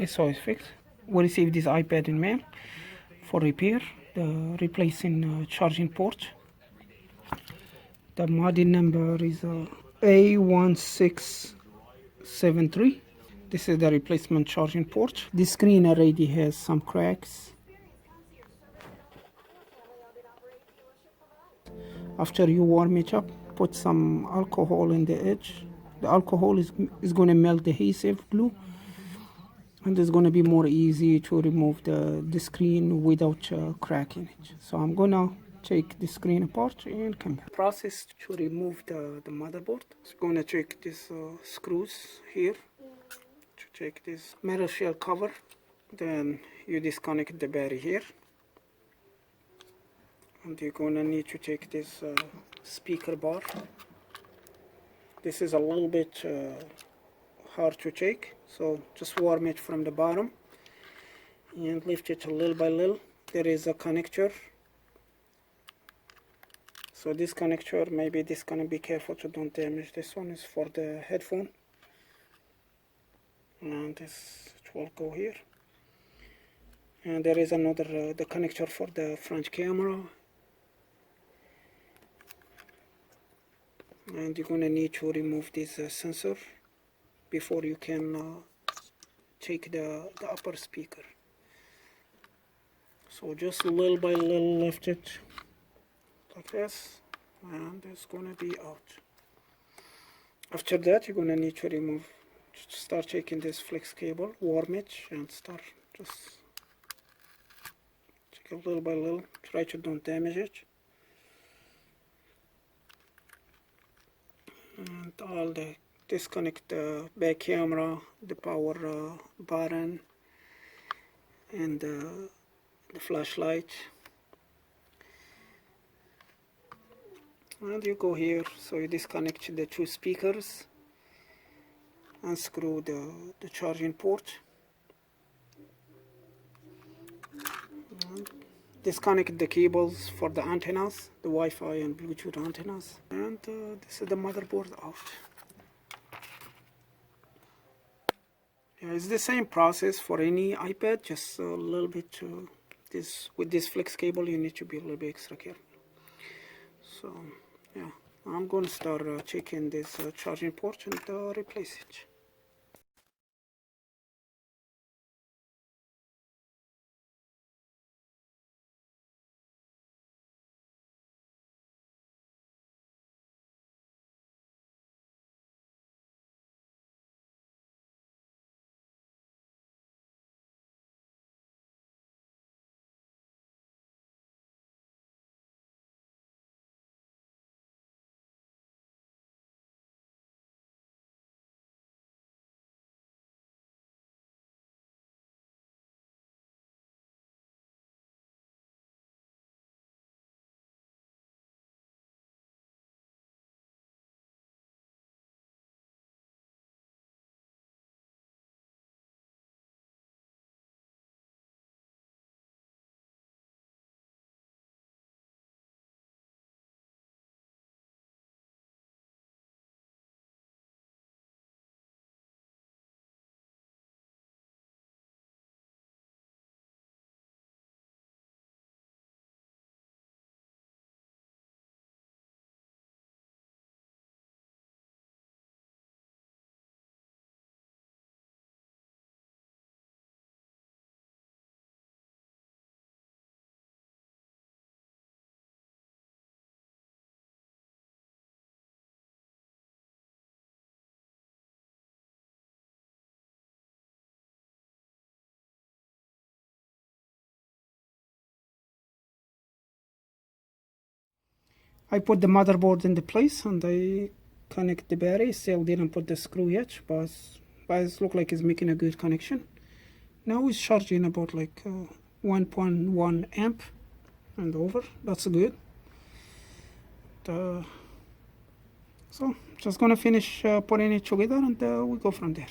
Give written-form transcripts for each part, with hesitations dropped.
SOS fix. We received this iPad in mail for repair, the replacing charging port. The model number is a1673. This is the replacement charging port. The screen already has some cracks. After you warm it up, put some alcohol in the edge. The alcohol is going to melt the adhesive glue, and it's going to be more easy to remove the screen without cracking it. So I'm going to take the screen apart and come back. Process to remove the motherboard. So going to take these screws here to take this metal shell cover. Then you disconnect the battery here. And you're going to need to take this speaker bar. This is a little bit hard to take, so just warm it from the bottom and lift it little by little. There is a connector, so this connector, maybe this gonna be careful to don't damage. This one is for the headphone, and this will go here. And there is another the connector for the front camera, and you're gonna need to remove this sensor before you can take the upper speaker. So just little by little lift it like this, and it's gonna be out. After that, you're gonna need to remove, start taking this flex cable, warm it, and start just take it little by little. Try to don't damage it. And all the disconnect the back camera, the power button, and the flashlight. And you go here, so you disconnect the two speakers, unscrew the charging port, and disconnect the cables for the antennas, the Wi-Fi and Bluetooth antennas, and this is the motherboard out. Yeah, it's the same process for any iPad, just a little bit with this flex cable you need to be a little bit extra careful. So yeah, I'm going to start checking this charging port and replace it. I put the motherboard in the place and I connect the battery. Still didn't put the screw yet, but it looks like it's making a good connection. Now it's charging about like 1.1 amp and over. That's good. So just gonna finish putting it together and we go from there.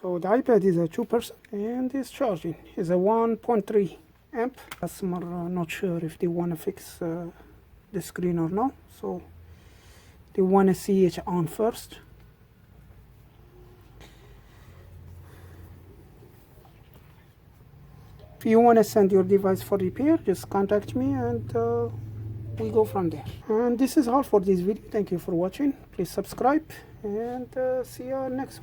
So the iPad is a 2% and it's charging. It's a 1.3 amp. Customer not sure if they want to fix the screen or not, so they want to see it on first. If you want to send your device for repair, just contact me and we go from there. And this is all for this video. Thank you for watching. Please subscribe and see you next one.